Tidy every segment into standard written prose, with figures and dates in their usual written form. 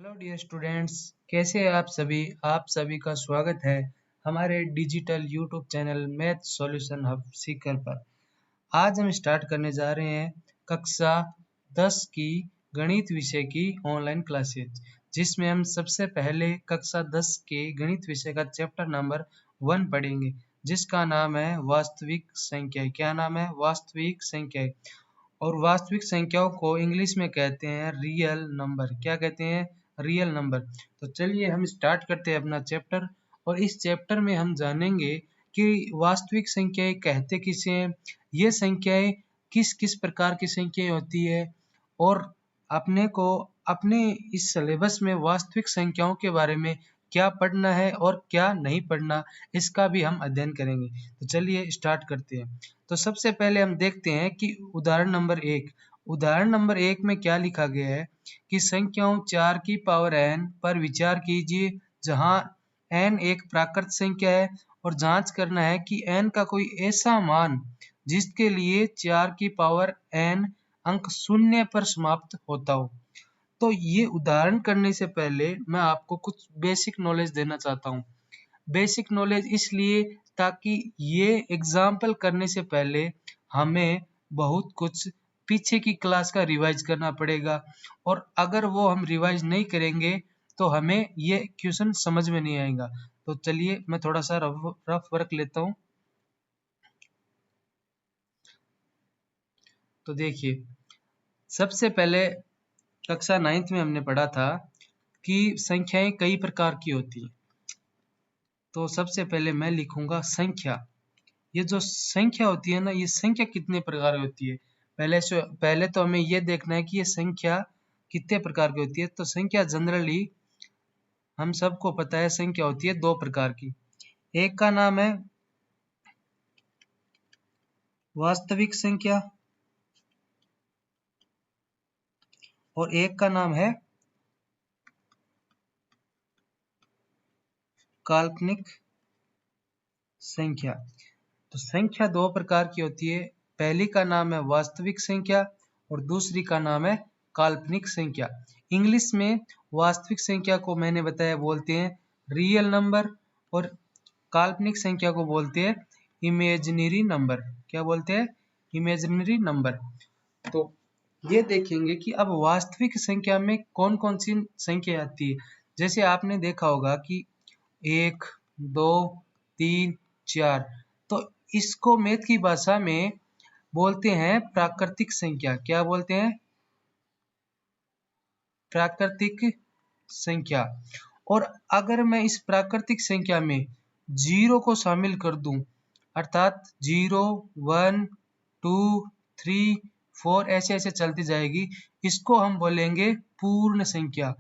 Hello dear students, कैसे हैं आप सभी का स्वागत है हमारे digital YouTube channel math solution hub Sikar पर। आज हम स्टार्ट करने जा रहे हैं कक्षा 10 की गणित विषय की ऑनलाइन क्लासेज, जिसमें हम सबसे पहले कक्षा 10 के गणित विषय का चैप्टर नंबर 1 पढ़ेंगे, जिसका नाम है वास्तविक संख्याएं। क्या नाम है? वास्तविक संख्याएं। और वास्तविक संख्याओं को इंग्लिश में कहते हैं रियल नंबर। क्या कहते हैं? Real number. तो चलिए हम स्टार्ट करते हैं अपना चैप्टर। और इस चैप्टर में हम जानेंगे कि वास्तविक संख्याएं कहते किसे हैं, ये संख्याएं किस किस प्रकार की संख्याएं होती है, और अपने को अपने इस सिलेबस में वास्तविक संख्याओं के बारे में क्या पढ़ना है और क्या नहीं पढ़ना, इसका भी हम अध्ययन करेंगे। तो चलिए स्टार्ट करते हैं। तो सबसे पहले हम देखते हैं कि उदाहरण नंबर एक में क्या लिखा गया है कि संख्याओं 4 की पावर n पर विचार कीजिए, जहां n एक प्राकृत संख्या है और जांच करना है कि n का कोई ऐसा मान जिसके लिए 4 की पावर n अंक शून्य पर समाप्त होता हो। तो ये उदाहरण करने से पहले मैं आपको कुछ बेसिक नॉलेज देना चाहता हूँ। बेसिक नॉलेज इसलिए ताकि ये एग्जाम्पल करने से पहले हमें बहुत कुछ पीछे की क्लास का रिवाइज करना पड़ेगा, और अगर वो हम रिवाइज नहीं करेंगे तो हमें ये क्वेश्चन समझ में नहीं आएगा। तो चलिए मैं थोड़ा सा रफ वर्क लेता हूँ। तो देखिए, सबसे पहले कक्षा 9th में हमने पढ़ा था कि संख्याएं कई प्रकार की होती हैं। तो सबसे पहले मैं लिखूंगा संख्या। ये जो संख्या होती है ना, ये संख्या कितने प्रकार की होती है, पहले तो हमें ये देखना है कि ये संख्या कितने प्रकार की होती है। तो संख्या जनरली हम सबको पता है, संख्या होती है दो प्रकार की। एक का नाम है वास्तविक संख्या और एक का नाम है काल्पनिक संख्या। तो संख्या दो प्रकार की होती है। पहली का नाम है वास्तविक संख्या और दूसरी का नाम है काल्पनिक संख्या। इंग्लिश में वास्तविक संख्या को मैंने बताया बोलते हैं रियल नंबर, और काल्पनिक संख्या को बोलते हैं इमेजिनरी नंबर। क्या बोलते हैं? Imaginary number. तो ये देखेंगे कि अब वास्तविक संख्या में कौन कौन सी संख्या आती है। जैसे आपने देखा होगा कि 1, 2, 3, 4। तो इसको मैथ की भाषा में बोलते हैं प्राकृतिक संख्या। क्या बोलते हैं? प्राकृतिक संख्या। और अगर मैं इस प्राकृतिक संख्या में जीरो को शामिल कर दूं, अर्थात 0, 1, 2, 3, 4 ऐसे ऐसे चलती जाएगी, इसको हम बोलेंगे पूर्ण संख्या।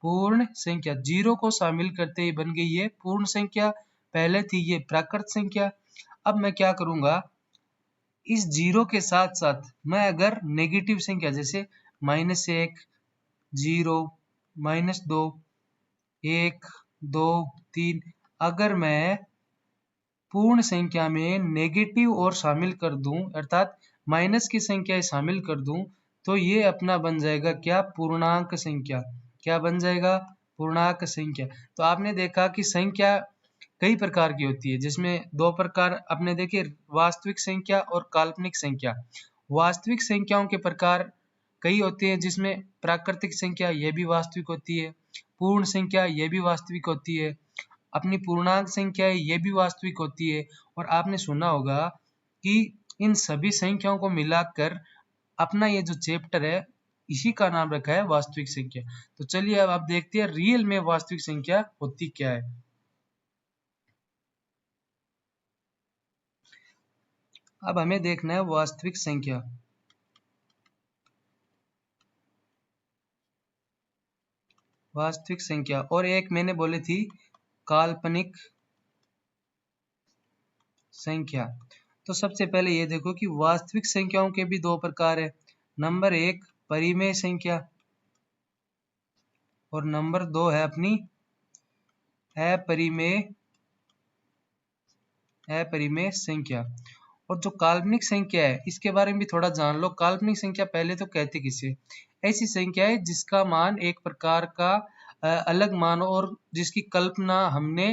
पूर्ण संख्या। जीरो को शामिल करते ही बन गई ये पूर्ण संख्या। पहले थी ये प्राकृत संख्या। अब मैं क्या करूंगा, इस जीरो के साथ साथ मैं अगर नेगेटिव संख्या जैसे -1, 0, -2, 1, 2, 3, अगर मैं पूर्ण संख्या में नेगेटिव और शामिल कर दूं, अर्थात माइनस की संख्या शामिल कर दूं, तो ये अपना बन जाएगा क्या? पूर्णांक संख्या। क्या बन जाएगा? पूर्णांक संख्या। तो आपने देखा कि संख्या कई प्रकार की होती है, जिसमें दो प्रकार आपने देखे, वास्तविक संख्या और काल्पनिक संख्या। वास्तविक संख्याओं के प्रकार कई होते हैं, जिसमें प्राकृतिक संख्या ये भी वास्तविक होती है, पूर्ण संख्या ये भी वास्तविक होती है, अपनी पूर्णांक संख्या ये भी वास्तविक होती है। और आपने सुना होगा कि इन सभी संख्याओं को मिलाकर अपना ये जो चैप्टर है, इसी का नाम रखा है वास्तविक संख्या। तो चलिए अब आप देखते हैं रियल में वास्तविक संख्या होती क्या है। अब हमें देखना है वास्तविक संख्या। वास्तविक संख्या और एक मैंने बोली थी काल्पनिक संख्या। तो सबसे पहले ये देखो कि वास्तविक संख्याओं के भी दो प्रकार है। नंबर 1 परिमेय संख्या और नंबर 2 है अपनी अपरिमेय संख्या। और जो काल्पनिक संख्या है, इसके बारे में भी थोड़ा जान लो। काल्पनिक संख्या पहले तो कहते किसे? ऐसी संख्या है जिसका मान एक प्रकार का अलग मान हो और जिसकी कल्पना हमने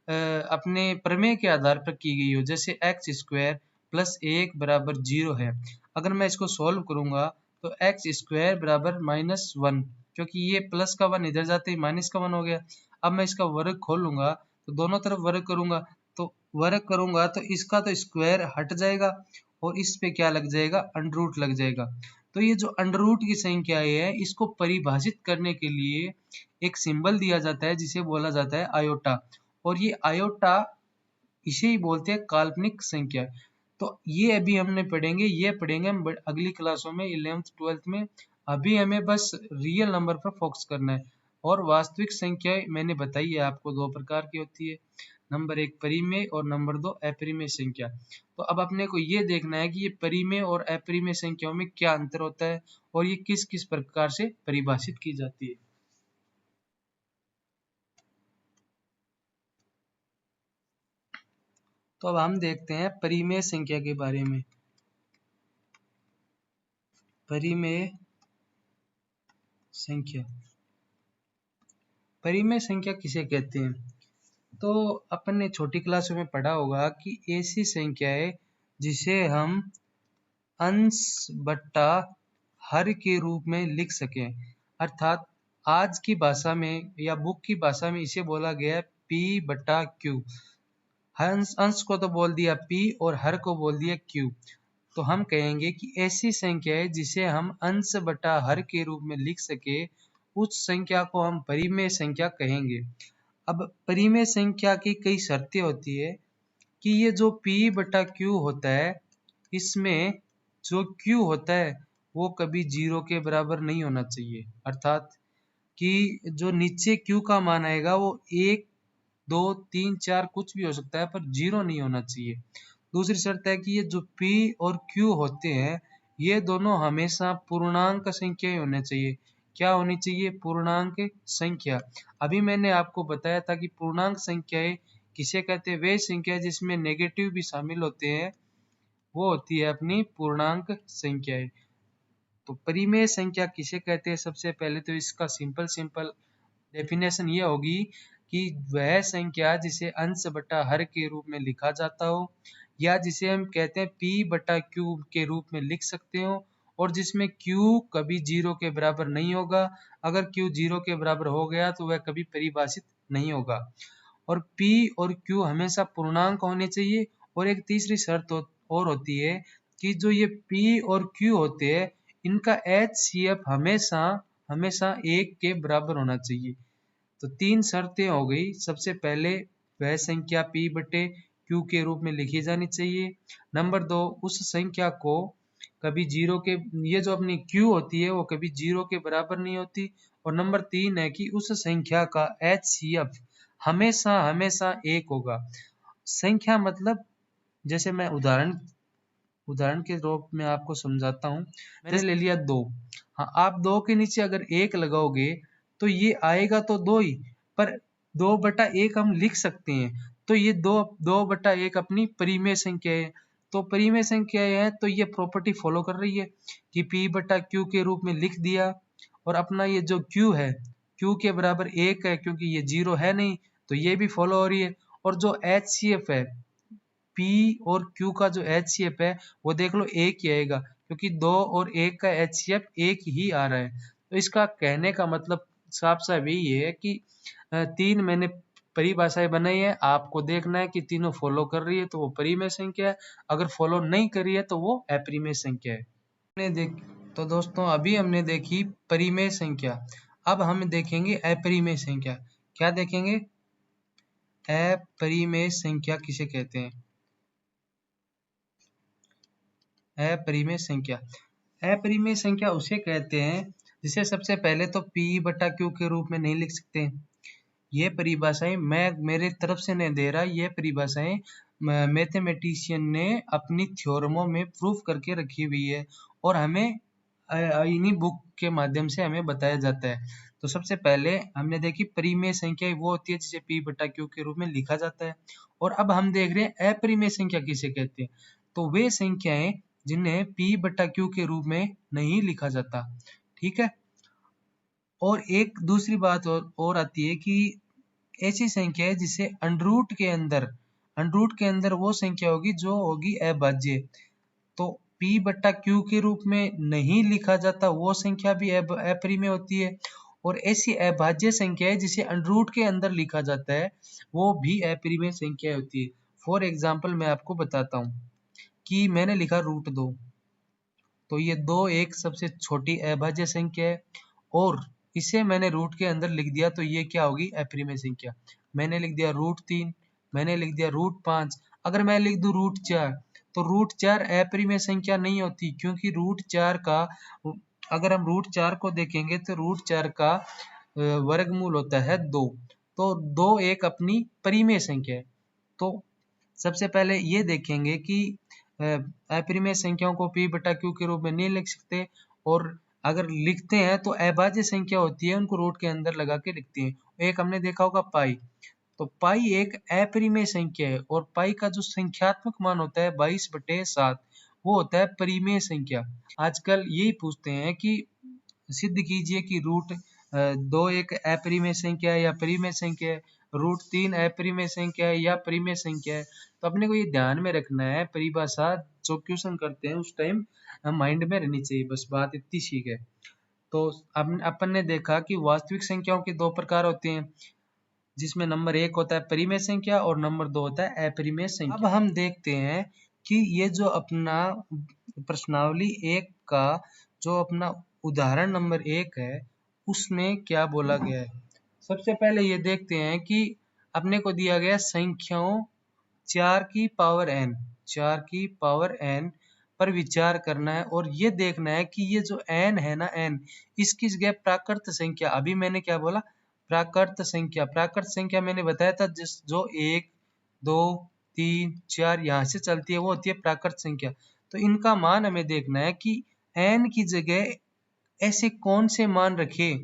अपने प्रमेय के आधार पर की गई हो, जैसे एक्स स्क्वायर प्लस 1 बराबर 0 है। अगर मैं इसको सॉल्व करूंगा तो एक्स स्क्वायर बराबर -1, क्योंकि ये प्लस का 1 इधर जाते ही माइनस का 1 हो गया। अब मैं इसका वर्ग खोलूंगा तो दोनों तरफ वर्ग करूंगा, तो वर्ग करूंगा तो इसका तो स्क्वायर हट जाएगा और इस पे क्या लग जाएगा, अंडर रूट लग जाएगा। तो ये जो अंडर रूट की संख्या है इसको परिभाषित करने के लिए एक सिंबल दिया जाता है जिसे बोला जाता है आयोटा, और ये आयोटा इसे ही बोलते हैं काल्पनिक संख्या। तो ये अभी हमने पढ़ेंगे, ये पढ़ेंगे हम अगली क्लासों में 11th 12th में। अभी हमें बस रियल नंबर पर फोकस करना है। और वास्तविक संख्या मैंने बताई है आपको 2 प्रकार की होती है, नंबर 1 परिमेय और नंबर 2 अपरिमेय संख्या। तो अब अपने को ये देखना है कि ये परिमेय और अपरिमेय संख्याओं में क्या अंतर होता है और ये किस किस प्रकार से परिभाषित की जाती है। तो अब हम देखते हैं परिमेय संख्या के बारे में। परिमेय संख्या, परिमेय संख्या किसे कहते हैं? तो अपन ने छोटी क्लासों में पढ़ा होगा कि ऐसी संख्या है जिसे हम अंश बट्टा हर के रूप में लिख सकें, अर्थात आज की भाषा में या बुक की भाषा में इसे बोला गया है P/Q। अंश को तो बोल दिया P और हर को बोल दिया Q। तो हम कहेंगे कि ऐसी संख्या है जिसे हम अंश बटा हर के रूप में लिख सके, उस संख्या को हम परिमेय संख्या कहेंगे। अब परिमेय संख्या की कई शर्तें होती है कि ये जो P/Q होता है, इसमें जो Q होता है वो कभी 0 के बराबर नहीं होना चाहिए, अर्थात कि जो नीचे Q का मान आएगा वो 1, 2, 3, 4 कुछ भी हो सकता है, पर 0 नहीं होना चाहिए। दूसरी शर्त है कि ये जो P और Q होते हैं ये दोनों हमेशा पूर्णांक संख्या होने चाहिए। क्या होनी चाहिए? पूर्णांक संख्या। अभी मैंने आपको बताया था कि पूर्णांक संख्याएं किसे कहते हैं? वे संख्या जिसमें नेगेटिव भी शामिल होते हैं वो होती है अपनी पूर्णांक संख्याएं। तो परिमेय संख्या किसे कहते हैं? सबसे पहले तो इसका सिंपल डेफिनेशन ये होगी कि वह संख्या जिसे अंश बटा हर के रूप में लिखा जाता हो, या जिसे हम कहते हैं P/Q के रूप में लिख सकते हो, और जिसमें Q कभी 0 के बराबर नहीं होगा। अगर Q 0 के बराबर हो गया तो वह कभी परिभाषित नहीं होगा। और P और Q हमेशा पूर्णांक होने चाहिए। और एक तीसरी शर्त और होती है कि जो ये P और Q होते हैं इनका HCF हमेशा 1 के बराबर होना चाहिए। तो 3 शर्तें हो गई। सबसे पहले वह संख्या P/Q के रूप में लिखी जानी चाहिए। नंबर 2, उस संख्या को कभी 0 के, ये जो अपनी Q होती है वो कभी 0 के बराबर नहीं होती। और नंबर 3 है कि उस संख्या का HCF हमेशा 1 होगा। संख्या मतलब, जैसे मैं उदाहरण के रूप में आपको समझाता हूँ। मैंने ले लिया 2। हाँ, आप 2 के नीचे अगर 1 लगाओगे तो ये आएगा तो 2 ही, पर 2/1 हम लिख सकते हैं। तो ये 2/1 अपनी परिमेय संख्या है। तो परिमेय संख्या है तो ये प्रॉपर्टी फॉलो कर रही है कि P/Q के रूप में लिख दिया, और अपना ये जो Q है Q के बराबर 1 है, क्योंकि ये 0 है नहीं, तो ये भी फॉलो हो रही है। और जो HCF है, P और Q का जो HCF है वो देख लो 1 ही आएगा, क्योंकि 2 और 1 का HCF 1 ही आ रहा है। तो इसका कहने का मतलब साफ साफ यही है कि 3 मैंने परिभाषाएं बनाई है, आपको देखना है कि तीनों फॉलो कर रही है तो वो परिमेय संख्या है, अगर फॉलो नहीं कर रही है तो वो अपरिमेय संख्या है। तो दोस्तों अभी हमने देखी परिमेय संख्या, अब हम देखेंगे अपरिमेय संख्या। क्या देखेंगे? अपरिमेय संख्या किसे कहते हैं? अपरिमेय संख्या, अपरिमेय संख्या उसे कहते हैं जिसे सबसे पहले तो P/Q के रूप में नहीं लिख सकते। ये परिभाषाएं मैं मेरे तरफ से नहीं दे रहा, ये परिभाषाएं मैथमेटिशियन ने अपनी थ्योरमों में प्रूफ करके रखी हुई है, और हमें इन्हीं बुक के माध्यम से हमें बताया जाता है। तो सबसे पहले हमने देखी परिमेय संख्या वो होती है जिसे P/Q के रूप में लिखा जाता है। और अब हम देख रहे हैं अपरिमेय संख्या किसे कहते हैं। तो वे संख्याएं जिन्हें P/Q के रूप में नहीं लिखा जाता, ठीक है। और एक दूसरी बात और आती है कि ऐसी संख्या है जिसे अंडर रूट के अंदर वो संख्या होगी जो होगी अभाज्य। तो p बट्टा q के रूप में नहीं लिखा जाता, वो संख्या भी अपरिमेय होती है। और ऐसी अभाज्य संख्या है जिसे अंडर रूट के अंदर लिखा जाता है, वो भी अपरिमेय संख्या होती है। फॉर एग्जाम्पल मैं आपको बताता हूँ कि मैंने लिखा √2, तो ये 2 एक सबसे छोटी अभाज्य संख्या है और इसे मैंने रूट के अंदर लिख दिया, तो ये क्या होगी? अपरिमेय संख्या। मैंने लिख दिया √3, मैंने लिख दिया √5। अगर मैं लिख दूं √4, तो √4 अपरिमेय संख्या नहीं होती, क्योंकि √4 का, अगर हम √4 को देखेंगे तो √4 का वर्गमूल होता है 2। तो 2 एक अपनी परिमेय संख्या है। तो सबसे पहले ये देखेंगे कि अपरिमेय संख्याओं को p बटा q के रूप में नहीं लिख सकते, और अगर लिखते हैं तो अभाज्य संख्या होती है, उनको रूट के अंदर लगा के लिखते हैं। एक हमने देखा होगा पाई, तो पाई एक अपरिमेय संख्या है और पाई का जो संख्यात्मक मान होता है 22/7, वो होता है परिमेय संख्या। आजकल यही पूछते हैं कि सिद्ध कीजिए कि √2 एक अपरिमेय संख्या है या परिमेय संख्या है, √3 अपरिमेय संख्या है या परिमेय संख्या है। तो अपने को ये ध्यान में रखना है, परिभाषा जो क्वेश्चन करते हैं उस टाइम माइंड में रहनी चाहिए, बस बात इतनी सी है। तो अपन ने देखा कि वास्तविक संख्याओं के 2 प्रकार होते हैं, जिसमें नंबर 1 होता है परिमेय संख्या और नंबर 2 होता है अपरिमेय संख्या। अब हम देखते हैं कि ये जो अपना प्रश्नावली 1 का जो अपना उदाहरण नंबर 1 है, उसमें क्या बोला गया है। सबसे पहले ये देखते हैं कि अपने को दिया गया संख्याओं 4 की पावर n पर विचार करना है, और ये देखना है कि ये जो n है ना, n, इसकी जगह प्राकृत संख्या, अभी मैंने क्या बोला? प्राकृत संख्या मैंने बताया था, जो 1, 2, 3, 4 यहाँ से चलती है, वो होती है प्राकृत संख्या। तो इनका मान हमें देखना है कि n की जगह ऐसे कौन से मान रखे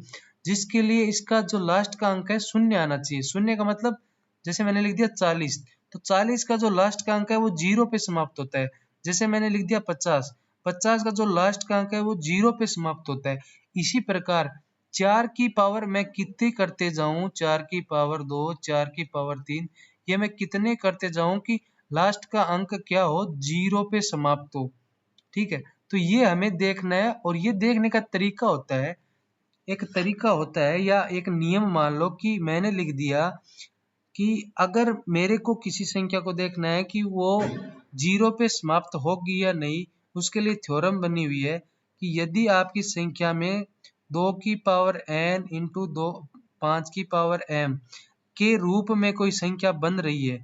जिसके लिए इसका जो लास्ट का अंक है शून्य आना चाहिए। शून्य का मतलब, जैसे मैंने लिख दिया 40, तो 40 का जो लास्ट का अंक है वो 0 पे समाप्त होता है। जैसे मैंने लिख दिया 50, 50 का जो लास्ट का अंक है वो 0 पे समाप्त होता है। इसी प्रकार 4 की पावर मैं कितनी करते जाऊं, 4 की पावर 2, 4 की पावर 3, ये मैं कितने करते जाऊं कि लास्ट का अंक क्या हो? 0 पे समाप्त हो। ठीक है, तो ये हमें देखना है, और ये देखने का तरीका होता है, या एक नियम मान लो कि मैंने लिख दिया कि अगर मेरे को किसी संख्या को देखना है कि वो 0 पे समाप्त होगी या नहीं, उसके लिए थ्योरम बनी हुई है कि यदि आपकी संख्या में 2 की पावर n इंटू 5 की पावर m के रूप में कोई संख्या बन रही है,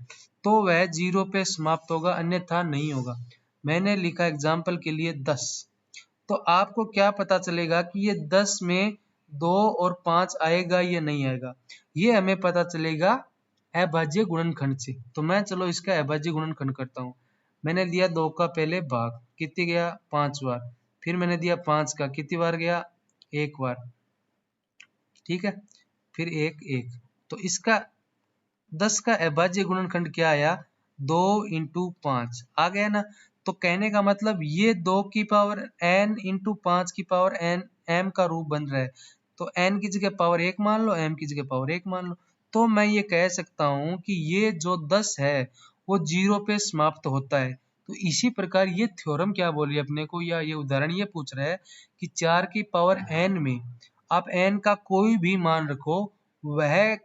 तो वह 0 पे समाप्त होगा, अन्यथा नहीं होगा। मैंने लिखा एग्जाम्पल के लिए 10, तो आपको क्या पता चलेगा कि ये 10 में 2 और 5 आएगा या नहीं आएगा? ये हमें पता चलेगा अभाज्य गुणनखंड से। तो मैं चलो इसका अभाज्य गुणनखंड करता हूँ। मैंने दिया 2 का पहले भाग, कितनी गया? 5 बार। फिर मैंने दिया 5 का, कितनी बार गया? 1 बार। ठीक है, फिर 1 1, तो इसका 10 का अभाज्य गुणनखंड क्या आया? 2 इंटू 5 आ गया ना। तो कहने का मतलब ये 2 की पावर n इंटू 5 की पावर n m का रूप बन रहा है। तो n की जगह पावर 1 मान लो, m की जगह पावर 1 मान लो। तो मैं ये कह सकता हूँ कि ये जो 10 है वो 0 पे समाप्त होता है। तो इसी प्रकार ये थ्योरम क्या बोली अपने को, या ये उदाहरण ये पूछ रहा है कि 4 की पावर n में आप n का कोई भी मान रखो, वह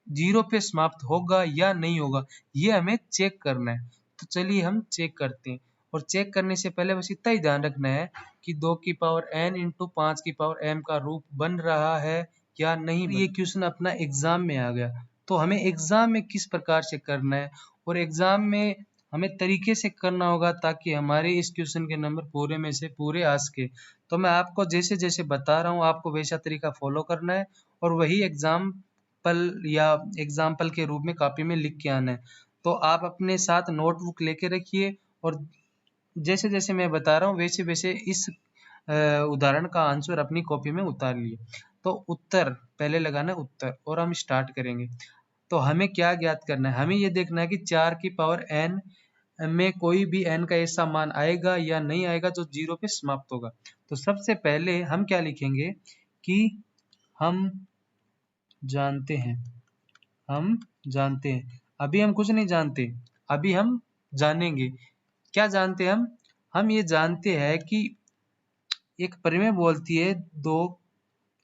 0 पे समाप्त होगा या नहीं होगा, ये हमें चेक करना है। तो चलिए हम चेक करते हैं, और चेक करने से पहले बस इतना ही ध्यान रखना है कि 2 की पावर n इंटू 5 की पावर m का रूप बन रहा है या नहीं। ये क्वेश्चन अपना एग्जाम में आ गया, तो हमें एग्जाम में किस प्रकार से करना है, और एग्जाम में हमें तरीके से करना होगा ताकि हमारे इस क्वेश्चन के नंबर पूरे में से पूरे आ सके। तो मैं आपको जैसे जैसे बता रहा हूँ, आपको वैसा तरीका फॉलो करना है, और वही एग्जाम्पल के रूप में कॉपी में लिख के आना है। तो आप अपने साथ नोटबुक लेके रखिए, और जैसे जैसे मैं बता रहा हूँ वैसे वैसे इस उदाहरण का आंसर अपनी कॉपी में उतार लिए। तो उत्तर पहले लगाना है, उत्तर, और हम स्टार्ट करेंगे। तो हमें क्या ज्ञात करना है? हमें ये देखना है कि 4 की पावर n में कोई भी n का ऐसा मान आएगा या नहीं आएगा जो 0 पे समाप्त होगा। तो सबसे पहले हम क्या लिखेंगे कि हम जानते हैं, हम जानते हैं। अभी हम कुछ नहीं जानते, अभी हम जानेंगे। क्या जानते हैं हम ये जानते हैं कि एक परिमेय बोलती है 2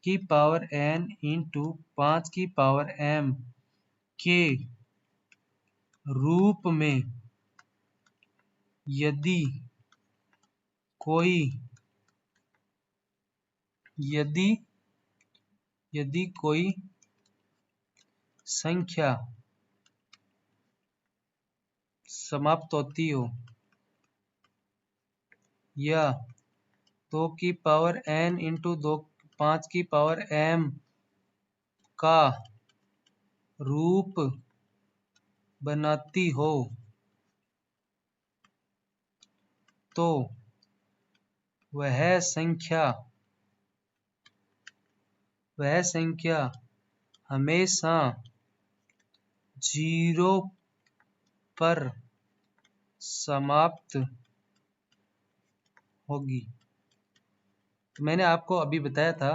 की पावर n इंटू 5 की पावर m के रूप में यदि कोई यदि यदि कोई संख्या समाप्त होती हो या 2 की पावर n इंटू 5 की पावर m का रूप बनाती हो तो वह संख्या हमेशा 0 पर समाप्त होगी। तो मैंने आपको अभी बताया था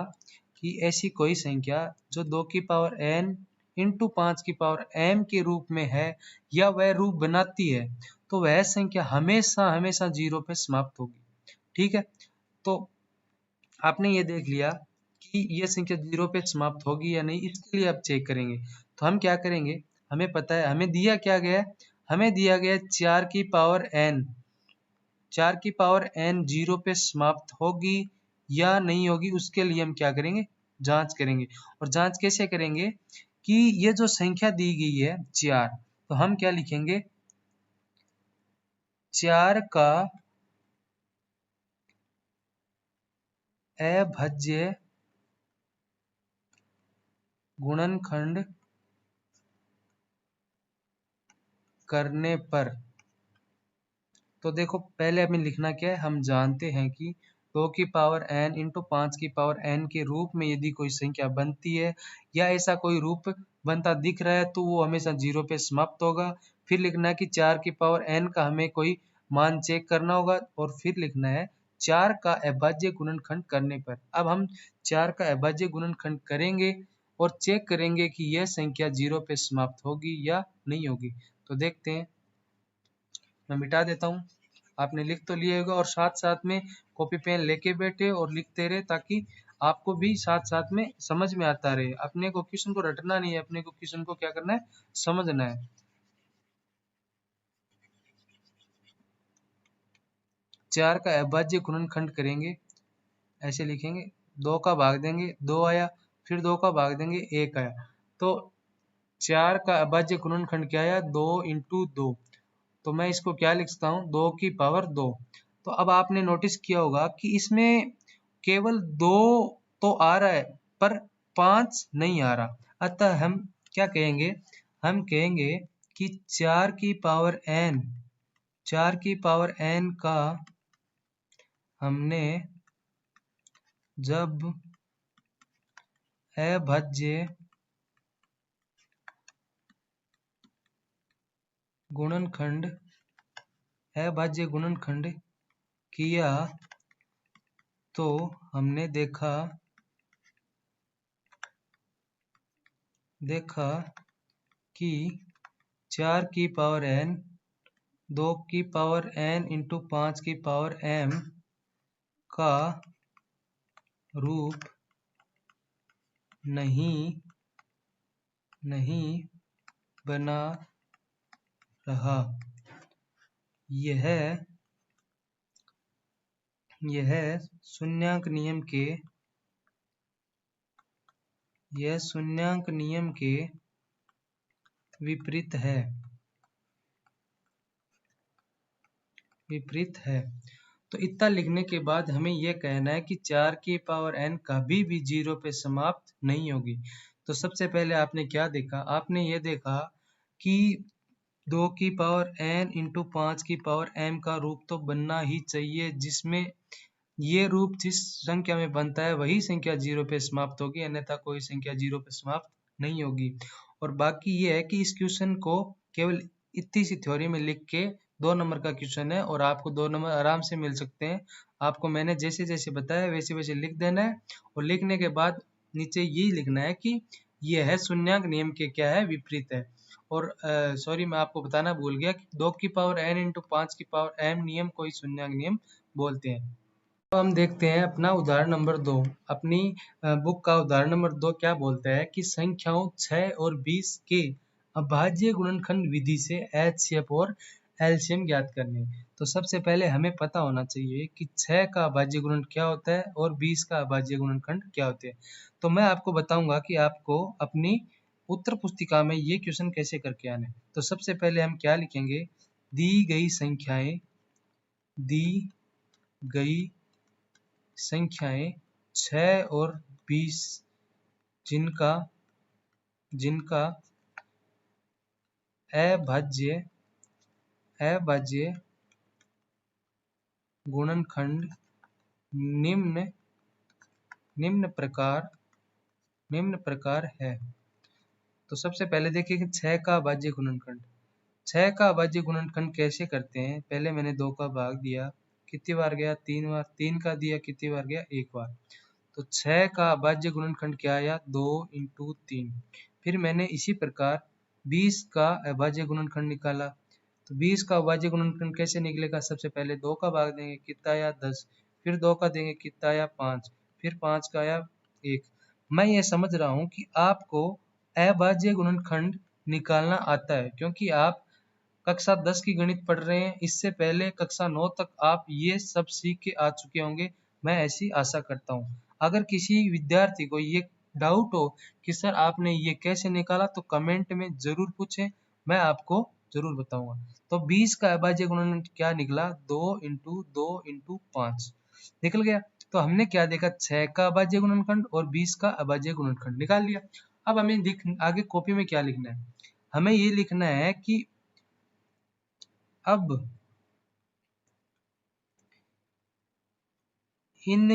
कि ऐसी कोई संख्या जो 2 की पावर n इंटू 5 की पावर m के रूप में है या वह रूप बनाती है तो वह संख्या हमेशा हमेशा 0 पे समाप्त होगी। ठीक है, तो आपने ये देख लिया कि ये संख्या 0 पे समाप्त होगी या नहीं, इसके लिए आप चेक करेंगे। तो हम क्या करेंगे, हमें पता है, हमें दिया क्या गया है, हमें दिया गया 4 की पावर n, 4 की पावर n 0 पे समाप्त होगी या नहीं होगी, उसके लिए हम क्या करेंगे, जांच करेंगे। और जांच कैसे करेंगे कि ये जो संख्या दी गई है 4, तो हम क्या लिखेंगे, 4 का अभाज्य गुणनखंड करने पर, तो देखो पहले हमें लिखना क्या है, हम जानते हैं कि 2 की पावर n इंटू 5 की पावर n के रूप में यदि कोई संख्या बनती है या ऐसा कोई रूप बनता दिख रहा है तो वो हमेशा 0 पे समाप्त होगा। फिर लिखना है कि 4 की पावर n का हमें कोई मान चेक करना होगा और फिर लिखना है 4 का अभाज्य गुणनखंड करने पर। अब हम 4 का अभाज्य गुणनखंड करेंगे और चेक करेंगे कि यह संख्या 0 पे समाप्त होगी या नहीं होगी। तो देखते हैं, मैं मिटा देता हूँ, आपने लिख तो लिया होगा और साथ साथ में कॉपी पेन लेके बैठे और लिखते रहे ताकि आपको भी साथ साथ में समझ में आता रहे। अपने को क्वेश्चन को रटना नहीं है, अपने को क्वेश्चन को क्या करना है, समझना है। 4 का अभाज्य गुणनखंड करेंगे, ऐसे लिखेंगे, 2 का भाग देंगे 2 आया, फिर 2 का भाग देंगे 1 आया। तो 4 का अभाज्य गुणनखंड क्या आया, 2 इंटू 2। तो मैं इसको क्या लिख सकता हूँ, 2 की पावर 2। तो अब आपने नोटिस किया होगा कि इसमें केवल 2 तो आ रहा है पर 5 नहीं आ रहा। अतः हम क्या कहेंगे, हम कहेंगे कि 4 की पावर n, 4 की पावर n का हमने जब अभाज्य गुणनखंड किया तो हमने देखा कि 4 की पावर n, 2 की पावर n इंटू 5 की पावर m का रूप नहीं बना रहा। यह शून्याङ्क नियम के विपरीत है। तो इतना लिखने के बाद हमें यह कहना है कि 4 की पावर n कभी भी 0 पे समाप्त नहीं होगी। तो सबसे पहले आपने क्या देखा, आपने ये देखा कि 2 की पावर n इंटू 5 की पावर m का रूप तो बनना ही चाहिए, जिसमें ये रूप जिस संख्या में बनता है वही संख्या 0 पे समाप्त होगी, अन्यथा कोई संख्या 0 पे समाप्त नहीं होगी। और बाकी ये है कि इस क्वेश्चन को केवल इतनी सी थ्योरी में लिख के 2 नंबर का क्वेश्चन है और आपको 2 नंबर आराम से मिल सकते हैं। आपको मैंने जैसे जैसे बताया वैसे वैसे लिख देना है और लिखने के बाद नीचे यही लिखना है कि ये है शून्यांक नियम के क्या है विपरीत है। और सॉरी मैं आपको बताना भूल गया कि 2 की पावर n इंटू 5 की पावर m नियम को ही शून्यांक नियम बोलते हैं। तो हम देखते हैं अपना उदाहरण नंबर 2। अपनी बुक का उदाहरण नंबर 2 क्या बोलता है कि संख्याओं 6 और 20 के अभाज्य गुणनखंड विधि से एचसीएफ और एलसीएम ज्ञात करने। तो सबसे पहले हमें पता होना चाहिए कि 6 का अभाज्य गुणन क्या होता है और 20 का अभाज्य गुणनखंड क्या होते हैं। तो मैं आपको बताऊंगा कि आपको अपनी उत्तर पुस्तिका में ये क्वेश्चन कैसे करके आने। तो सबसे पहले हम क्या लिखेंगे, दी गई संख्याएं 6 और 20 जिनका जिनका अभाज्य गुणनखंड निम्न निम्न प्रकार है। तो सबसे पहले देखिए कि 6 का अभाज्य गुणनखंड। 6 का अभाज्य गुणनखंड कैसे करते हैं, पहले मैंने 2 का भाग दिया, कितनी बार गया 3 बार, 3 का दिया कितनी बार गया 1 बार। तो 6 का अभाज्य गुणनखंड क्या आया 2 इंटू 3। फिर मैंने इसी प्रकार 20 का अभाज्य गुणनखंड निकाला। तो 20 का अभाज्य गुणनखंड कैसे निकलेगा, सबसे पहले 2 का भाग देंगे कितना आया 10, फिर 2 का देंगे कितना आया 5, फिर 5 का आया 1। मैं ये समझ रहा हूँ कि आपको अभाज्य गुणनखंड निकालना आता है, क्योंकि आप कक्षा 10 की गणित पढ़ रहे हैं। इससे पहले कक्षा 9 तक आप ये सब सीख के आ चुके होंगे, मैं ऐसी आशा करता हूँ। अगर किसी विद्यार्थी को ये डाउट हो कि सर आपने ये कैसे निकाला, तो कमेंट में जरूर पूछें, मैं आपको जरूर बताऊंगा। तो 20 का अभाज्य गुणनखंड क्या निकला 2 इंटू 2 इंटू 5 निकल गया। तो हमने क्या देखा, 6 का अभाज्य गुणनखंड और 20 का अभाज्य गुणनखंड निकाल लिया। अब हमें आगे कॉपी में क्या लिखना है, हमें ये लिखना है कि अब इन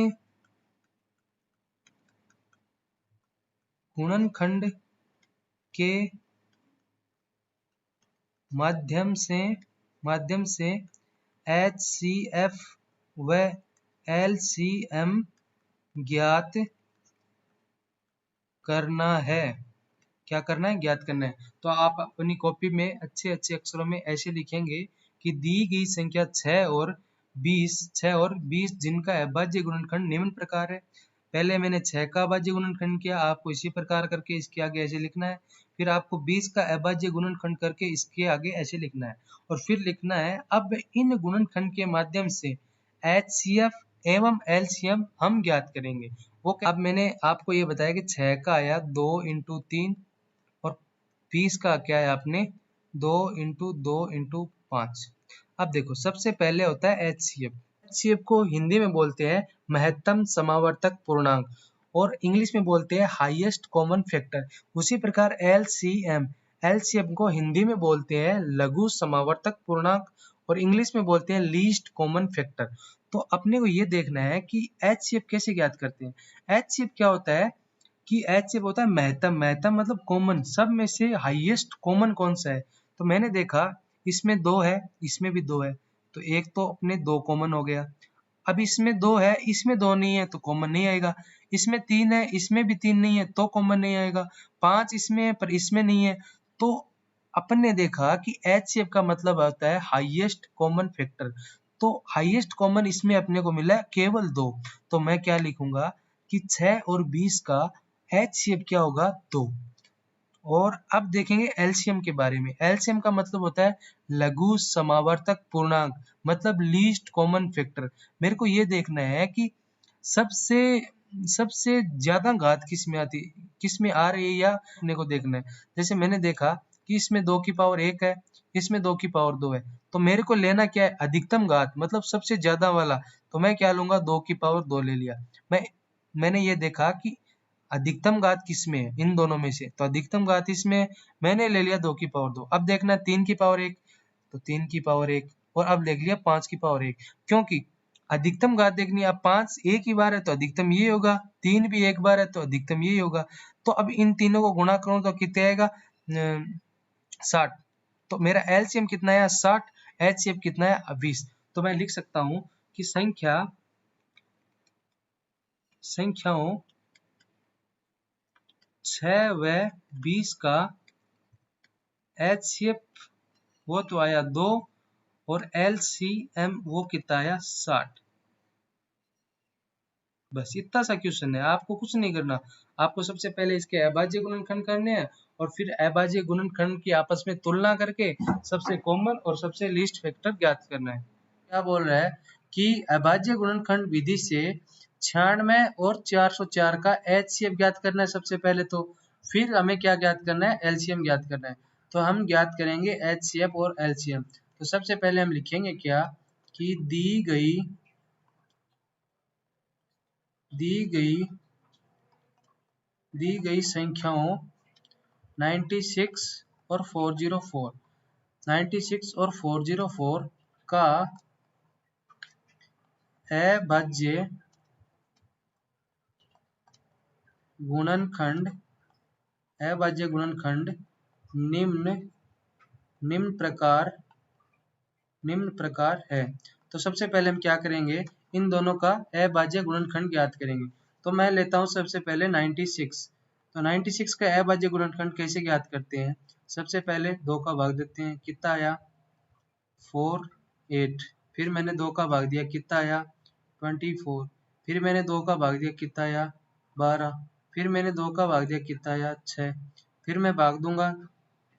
गुणनखंड के माध्यम से HCF व LCM ज्ञात करना है। क्या करना है, ज्ञात करना है। तो आप अपनी कॉपी में अच्छे अच्छे अक्षरों में ऐसे लिखेंगे कि दी गई संख्या 6 और 20 जिनका अभाज्य गुणनखंड निम्न प्रकार है। पहले मैंने 6 का अभाज्य गुणनखंड किया, आपको इसी प्रकार करके इसके आगे ऐसे लिखना है। फिर आपको 20 का अभाज्य गुणनखंड करके इसके आगे ऐसे लिखना है। और फिर लिखना है अब इन गुणनखंड के माध्यम से HCF एवं LCM हम ज्ञात करेंगे। वो अब मैंने आपको ये बताया कि 6 का आया 2 इंटू 3 और 20 का क्या है आपने 2 इंटू 2 इंटू 5। अब देखो सबसे पहले होता है HCF। HCF को हिंदी में बोलते हैं महत्तम समावर्तक पूर्णांक और इंग्लिश में बोलते हैं हाईएस्ट कॉमन फैक्टर। उसी प्रकार LCM को हिंदी में बोलते हैं लघु समावर्तक पूर्णांक और इंग्लिश में बोलते हैं लीस्ट कॉमन फैक्टर। तो अपने को ये देखना है कि HCF कैसे ज्ञात करते हैं। HCF क्या होता है कि HCF होता है महत्तम मतलब कॉमन, सब में से हाईएस्ट कॉमन कौन सा है। तो मैंने देखा इसमें 2 है, इसमें भी 2 है, तो एक तो अपने 2 कॉमन हो गया। अब इसमें 2 है, इसमें 2 नहीं है तो कॉमन नहीं आएगा। इसमें 3 है, इसमें भी 3 नहीं है तो कॉमन नहीं आएगा। 5 इसमें है पर इसमें नहीं है। तो अपन ने देखा कि HCF का मतलब होता है हाईएस्ट कॉमन फैक्टर। तो हाईएस्ट कॉमन इसमें अपने को मिला केवल 2। तो मैं क्या लिखूंगा कि 6 और 20 का HCF क्या होगा 2। और अब देखेंगे एलसीएम के बारे में। एलसीएम का मतलब होता है लघु समावर्तक पूर्णांक, मतलब लीस्ट कॉमन फैक्टर। मेरे को ये देखना है कि सबसे सबसे ज्यादा घात किस में आती, किस में आ रही है, या अपने को देखना है। जैसे मैंने देखा कि इसमें 2 की पावर 1 है, इसमें 2 की पावर 2 है, तो मेरे को लेना क्या है अधिकतम घात, मतलब सबसे ज्यादा वाला। तो मैं क्या लूंगा 2 की पावर 2 ले लिया। मैंने ये देखा कि अधिकतम घात किसमें है, इन दोनों में से। तो अधिकतम घात इसमें, मैंने ले लिया 2 की पावर 2। अब देखना 3 की पावर 1, तो 3 की पावर 1, और अब देख लिया 5 की पावर 1, क्योंकि अधिकतम घात देखनी है। अब 5 एक ही बार है तो अधिकतम ये होगा, 3 भी एक बार है तो अधिकतम ये होगा। तो अब इन तीनों को गुणा करूं तो कितने आएगा 60। तो मेरा एलसीएम कितना है 60, एचसीएफ कितना है 20। तो मैं लिख सकता हूं कि संख्याओं 6 व 20 का HCF वो तो आया 2 और LCM वो कितना आया 60। बस इतना सा क्वेश्चन है, आपको कुछ नहीं करना। आपको सबसे पहले इसके अभाज्य गुणनखंड करने हैं और फिर अभाज्य गुणनखंड की आपस में तुलना करके सबसे कॉमन और सबसे लीस्ट फैक्टर ज्ञात करना है। क्या बोल रहा है कि अभाज्य गुणनखंड विधि से 96 और 404 का HCF ज्ञात करना है सबसे पहले, तो फिर हमें क्या ज्ञात करना है, LCM ज्ञात करना है। तो हम ज्ञात करेंगे HCF और LCM। तो सबसे पहले हम लिखेंगे क्या कि दी गई संख्याओं 96 और 404 96 और 404 का अभाज्य गुणनखंड निम्न प्रकार है। तो सबसे पहले हम क्या करेंगे, इन दोनों का अभाज्य गुणनखंड ज्ञात करेंगे। तो मैं लेता हूं सबसे पहले 96। तो 96 का अभाज्य गुणनखंड कैसे ज्ञात करते हैं, सबसे पहले 2 का भाग देते हैं, कितना आया 4 8। फिर मैंने 2 का भाग दिया, कितना आया 24। फिर मैंने 2 का भाग दिया, कितना आया 12। फिर मैंने 2 का भाग दिया, कितना आया 6। फिर मैं भाग दूंगा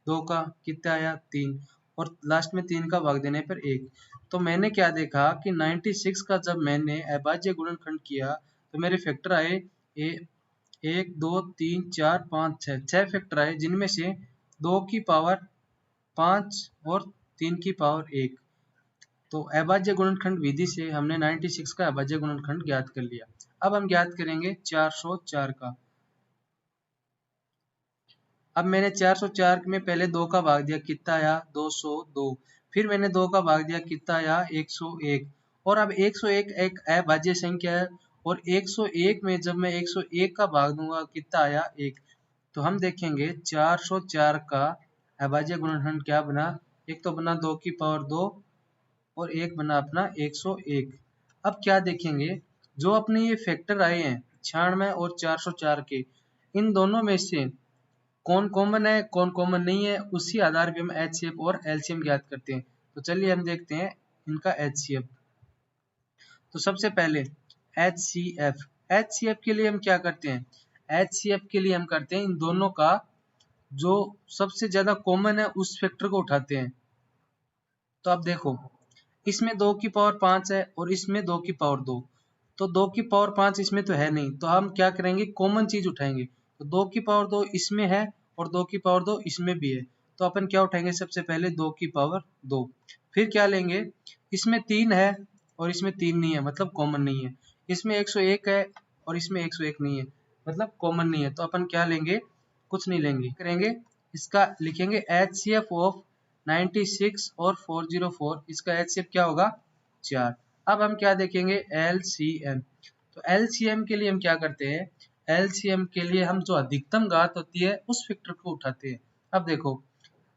2 का, कितना आया 3। और लास्ट में 3 का भाग देने पर 1। तो मैंने क्या देखा कि 96 का जब मैंने अभाज्य गुणनखंड किया तो मेरे फैक्टर आए 1 2 3 4 5 6 6 फैक्टर आए, जिनमें से 2 की पावर 5 और 3 की पावर 1। तो अभाज्य गुणनखंड विधि से हमने 96 का अभाज्य गुणनखंड ज्ञात कर लिया। अब हम ज्ञात करेंगे 404 का। अब मैंने 404 में पहले 2 का भाग दिया, कितना आया 202। फिर मैंने 2 का भाग दिया, कितना आया 101। और अब 101 एक अभाज्य संख्या है और 101 में जब मैं 101 का भाग दूंगा, कितना आया 1। तो हम देखेंगे 404 का अभाज्य गुणनखंड क्या बना, एक तो बना 2 की पावर 2 और एक बना अपना 101। अब क्या देखेंगे, जो अपने ये फैक्टर आए हैं 96 और 404 के, इन दोनों में से कौन कॉमन है कौन कॉमन नहीं है, उसी आधार पे हम HCF और LCM ज्ञात करते हैं। तो चलिए हम देखते हैं इनका HCF। तो सबसे पहले HCF के लिए हम क्या करते हैं, HCF के लिए हम करते हैं इन दोनों का जो सबसे ज्यादा कॉमन है उस फैक्टर को उठाते हैं। तो अब देखो, इसमें 2 की पावर 5 है और इसमें 2 की पावर 2। तो 2 की पावर 5 इसमें तो है नहीं, तो हम क्या करेंगे, कॉमन चीज उठाएंगे। तो 2 की पावर 2 इसमें है और 2 की पावर 2 इसमें भी है। तो अपन क्या उठाएंगे, सबसे पहले 2 की पावर 2। फिर क्या लेंगे, इसमें 3 है और इसमें 3 नहीं है, मतलब कॉमन नहीं है। इसमें 101 है और इसमें 101 नहीं है, मतलब कॉमन नहीं है। तो अपन क्या लेंगे, कुछ नहीं लेंगे, करेंगे इसका लिखेंगे HCF ऑफ 96 और 404। इसका HCF क्या होगा 4। अब हम क्या देखेंगे, LCM। तो LCM के लिए हम क्या करते हैं, LCM के लिए हम जो अधिकतम घात होती है उस फैक्टर को उठाते हैं। अब देखो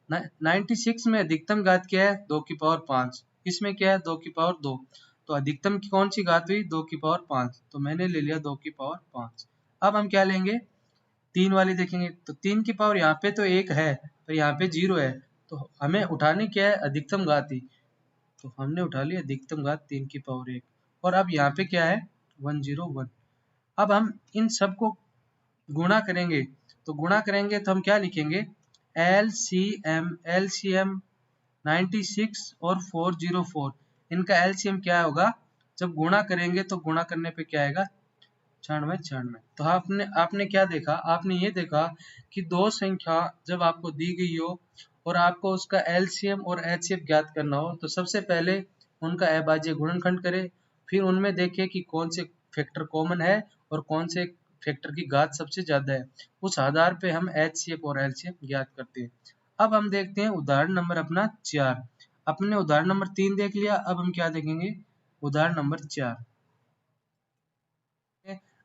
96 में अधिकतम घात क्या है, 2 की पावर 5। इसमें क्या है, 2 की पावर 2। तो अधिकतम की कौन सी घात हुई, 2 की पावर 5। तो मैंने ले लिया 2 की पावर 5। अब हम क्या लेंगे, 3 वाली देखेंगे। तो 3 की पावर यहाँ पे तो 1 है पर यहाँ पे 0 है, तो हमें उठानी क्या है, अधिकतम घात ही। तो हमने उठा लिया अधिकतम घात 3 की पावर 1। और अब यहाँ पे क्या है 101। अब हम इन सबको गुणा करेंगे। तो गुणा करेंगे तो हम क्या लिखेंगे, LCM 96 और 404। इनका LCM क्या होगा, जब गुणा करेंगे तो गुणा करने पे क्या आएगा 96। तो आपने आपने क्या देखा, आपने ये देखा कि दो संख्या जब आपको दी गई हो और आपको उसका LCM और HCF ज्ञात करना हो, तो सबसे पहले उनका अभाज्य गुणनखंड करें। फिर उनमें देखें कि कौन से फैक्टर कॉमन है और कौन से फैक्टर की घात सबसे ज्यादा है। उस आधार पे हम HCF और LCM ज्ञात करते हैं। अब हम देखते हैं उदाहरण नंबर अपना 4। अपने उदाहरण नंबर 3 देख लिया, अब हम क्या देखेंगे, उदाहरण नंबर 4।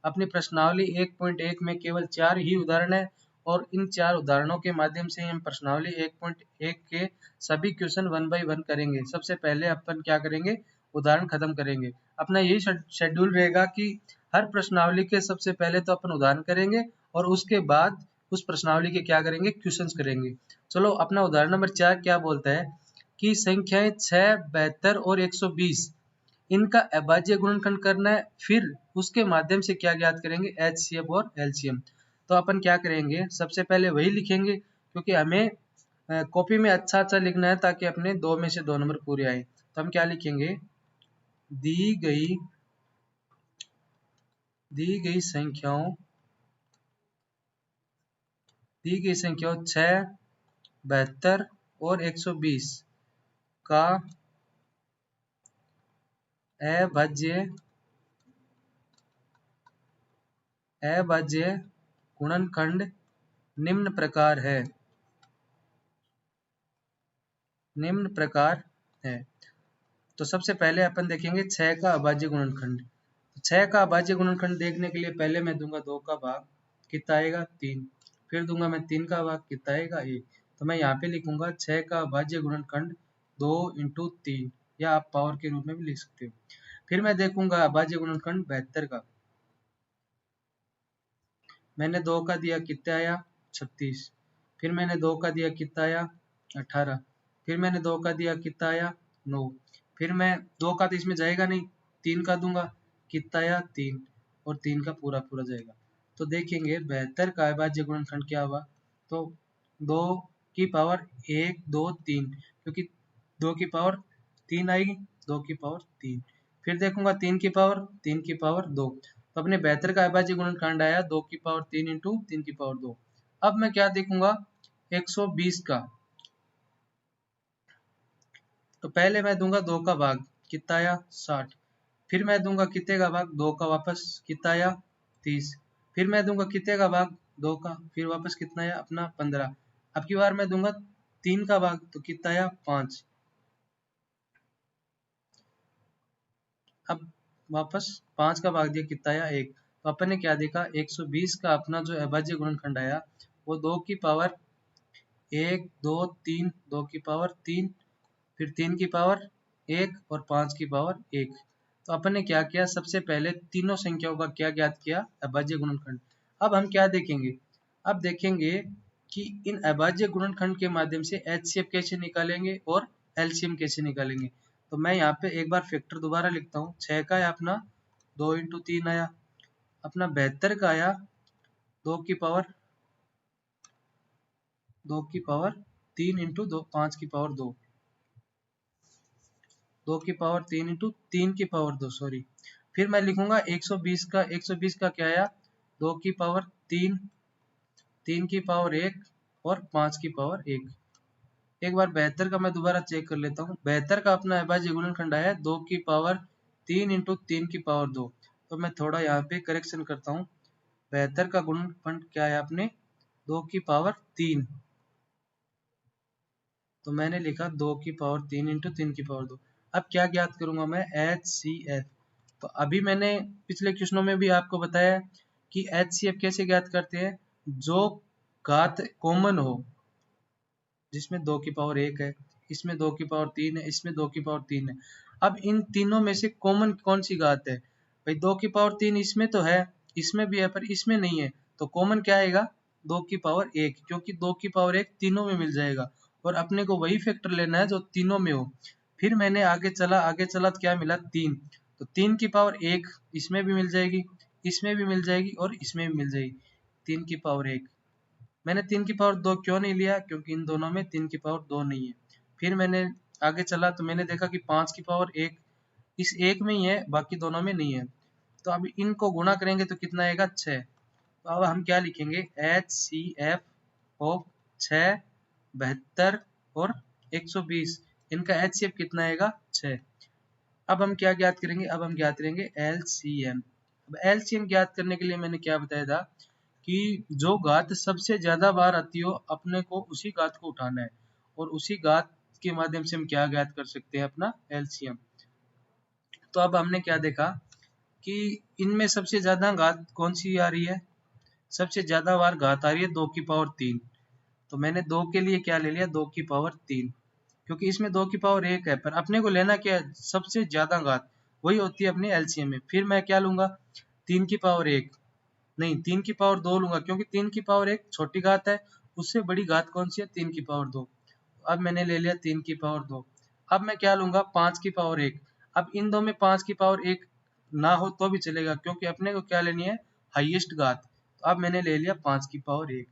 अपनी प्रश्नावली 1.1 में केवल 4 ही उदाहरण है और इन 4 उदाहरणों के माध्यम से हम प्रश्नावली 1.1 के सभी क्वेश्चन 1 बाय 1 करेंगे। सबसे पहले अपन क्या करेंगे, उदाहरण खत्म करेंगे। अपना यही शेड्यूल रहेगा कि हर प्रश्नावली के सबसे पहले तो अपन उदाहरण करेंगे और उसके बाद उस प्रश्नावली के क्या करेंगे, क्वेश्चंस करेंगे। चलो अपना उदाहरण नंबर 4 क्या बोलता है कि संख्याएं 6, 72 और 120 इनका अभाज्य गुणनखंड करना है, फिर उसके माध्यम से क्या ज्ञात करेंगे, एचसीएफ और एलसीएम। तो अपन क्या करेंगे, सबसे पहले वही लिखेंगे क्योंकि हमें कॉपी में अच्छा अच्छा लिखना है ताकि अपने 2 में से 2 नंबर पूरे आए। तो हम क्या लिखेंगे, दी गई संख्याओं 6, 72 और 120 का अभाज्य गुणनखंड निम्न प्रकार है। तो सबसे पहले अपन देखेंगे 6 का अभाज्य गुणनखंड। 6 का अभाज्य गुणनखंड देखने के लिए पहले मैं दूंगा 2 का भाग, कितना आएगा 3। फिर दूंगा मैं 3 का भाग, कितना आएगा 1। तो मैं यहाँ पे लिखूंगा 6 का अभाज्य गुणनखंड 2 × 3, या आप पावर के रूप में भी लिख सकते हो। फिर मैं देखूंगा अभाज्य गुणनखंड 72 का, मैंने 2 का दिया, कितना आया 36। फिर मैंने 2 का दिया, कितना आया 18। फिर मैंने 2 का दिया, कितना आया 9। फिर मैं 2 का तो इसमें जाएगा नहीं, 3 का दूंगा, कितना आया 3, और 3 का पूरा पूरा जाएगा। तो देखेंगे 72 का अभाज्य गुणनखंड क्या हुआ, तो 2 की पावर 1, 2, 3, क्योंकि 2 की पावर 3 आएगी, 2 की पावर 3। फिर देखूंगा 3 की पावर 2। तो अपने 72 का अभाज्य गुणनखंड आया 2 की पावर 3 × 3 की पावर 2। अब मैं क्या देखूंगा, 120 का, तो पहले मैं दूंगा 2 का भाग, कितना आया 60। फिर मैं दूंगा कितने का भाग, 2 का वापस, कितना आया 30। फिर मैं दूंगा कितने का भाग, 2 का, फिर वापस कितना आया अपना 15। अब की बार मैं दूंगा 3 का भाग, तो कितना आया 5। अब वापस 5 का भाग दिया, कितना आया 1। तो अपन ने क्या देखा, 120 का अपना जो अभाज्य गुणनखंड आया वो 2 की पावर 1, 2, 3, 2 की पावर 3, फिर 3 की पावर 1 और 5 की पावर 1। तो अपन ने क्या किया, सबसे पहले तीनों संख्याओं का क्या ज्ञात किया, अभाज्य गुणनखंड। अब हम क्या देखेंगे, अब देखेंगे कि इन अभाज्य गुणनखंड के माध्यम से एचसीएफ कैसे निकालेंगे और एलसीएम कैसे निकालेंगे। तो मैं यहाँ पे एक बार फैक्टर दोबारा लिखता हूँ। 6 का है अपना 2 × 3 आया, अपना 72 का आया 2 की पावर 3 × 2, 5 की पावर 2, 2 की पावर 3 × 3 की पावर 2, सॉरी। फिर मैं लिखूंगा 120 का, 120 का क्या आया, 2 की पावर 3, 3 की पावर 1 और 5 की पावर 1। एक बार 72 का मैं दोबारा चेक कर लेता हूँ। 72 का अपना अभाज्य गुणनखंड आया 2 की पावर 3 × 3 की पावर 2। तो मैं थोड़ा यहाँ पे करेक्शन करता हूँ। 72 का गुणनखंड क्या है अपने, 2 की पावर 3। तो मैंने लिखा 2 की पावर 3 × 3 की पावर 2। अब क्या ज्ञात करूंगा मैं, HCF। तो अभी मैंने पिछले क्वेश्चनों में भी आपको बताया कि HCF कैसे ज्ञात करते हैं, जो घात कॉमन हो, जिसमें 2 की पावर 1 है, इसमें 2 की पावर 3 है, इसमें 2 की पावर 3 है। अब इन तीनों में से कॉमन कौन सी घात है, भाई 2 की पावर 3 इसमें तो है, इसमें भी है, पर इसमें नहीं है। तो कॉमन क्या आएगा, 2 की पावर 1, क्योंकि 2 की पावर 1 तीनों में मिल जाएगा और अपने को वही फैक्टर लेना है जो तीनों में हो। फिर मैंने आगे चला तो क्या मिला, 3। तो 3 की पावर 1 इसमें भी मिल जाएगी, इसमें भी मिल जाएगी और इसमें भी मिल जाएगी, 3 की पावर 1। मैंने 3 की पावर 2 क्यों नहीं लिया, क्योंकि इन दोनों में 3 की पावर 2 नहीं है। फिर मैंने आगे चला तो मैंने देखा कि 5 की पावर 1 इस एक में ही है, बाकी दोनों में नहीं है। तो अब इनको गुणा करेंगे तो कितना आएगा, 6। तो अब हम क्या लिखेंगे, HCF ऑफ 6, 72 और 120, इनका HCF कितना आएगा, 6। अब हम क्या ज्ञात करेंगे, अब हम ज्ञात करेंगे LCM। अब LCM ज्ञात करने के लिए मैंने क्या बताया था कि जो घात सबसे ज्यादा बार आती हो अपने को उसी घात को उठाना है, और उसी घात के माध्यम से हम क्या ज्ञात कर सकते हैं, अपना LCM। तो अब हमने क्या देखा कि इनमें सबसे ज्यादा घात कौन सी आ रही है, सबसे ज्यादा बार घात आ रही है 2 की पावर 3। तो मैंने 2 के लिए क्या ले लिया, 2 की पावर 3, क्योंकि इसमें 2 की पावर 1 है, पर अपने को लेना क्या है, सबसे ज्यादा घात, वही होती है अपनी LCM में। फिर मैं क्या लूंगा, 3 की पावर 1, नहीं, 3 की पावर 2 लूंगा क्योंकि 3 की पावर एक छोटी घात है, उससे बड़ी घात कौन सी है? 3 की पावर 2। अब मैंने ले लिया 3 की पावर 2। अब मैं क्या लूंगा? 5 की पावर 1। अब इन दो में 5 की पावर 1 ना हो तो भी चलेगा क्योंकि अपने को क्या लेनी है? हाईएस्ट घात। तो अब मैंने ले लिया 5 की पावर 1।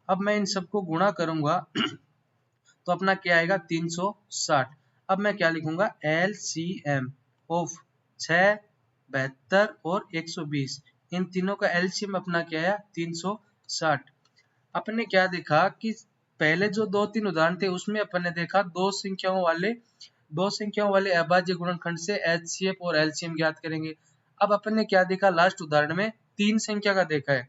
अब मैं इन सबको गुणा करूंगा तो अपना क्या आएगा? 360। अब मैं क्या लिखूंगा? LCM ऑफ 6, 72 और 120। इन तीनों का एलसीएम अपना क्या है? 360। अपने क्या देखा कि पहले जो 2-3 उदाहरण थे उसमें अपन ने देखा दो संख्याओं वाले अभाज्य गुणनखंड से एचसीएफ और एलसीएम ज्ञात करेंगे। अब अपन ने क्या देखा? लास्ट उदाहरण में 3 संख्या का देखा है।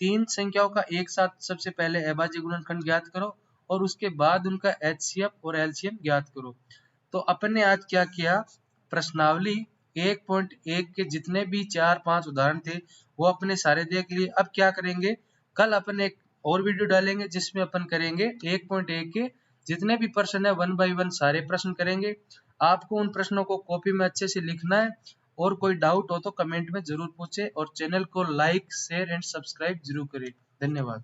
3 संख्याओं का एक साथ सबसे पहले अभाज्य गुणनखंड ज्ञात करो और उसके बाद उनका एचसीएफ और एलसीएम ज्ञात करो। तो अपन ने आज क्या किया? प्रश्नावली 1.1 के जितने भी 4-5 उदाहरण थे वो अपने सारे देख लिए। अब क्या करेंगे? कल अपन एक और वीडियो डालेंगे जिसमें अपन करेंगे 1.1 के जितने भी प्रश्न है 1 बाय 1 सारे प्रश्न करेंगे। आपको उन प्रश्नों को कॉपी में अच्छे से लिखना है और कोई डाउट हो तो कमेंट में जरूर पूछे और चैनल को लाइक शेयर एंड सब्सक्राइब जरूर करें। धन्यवाद।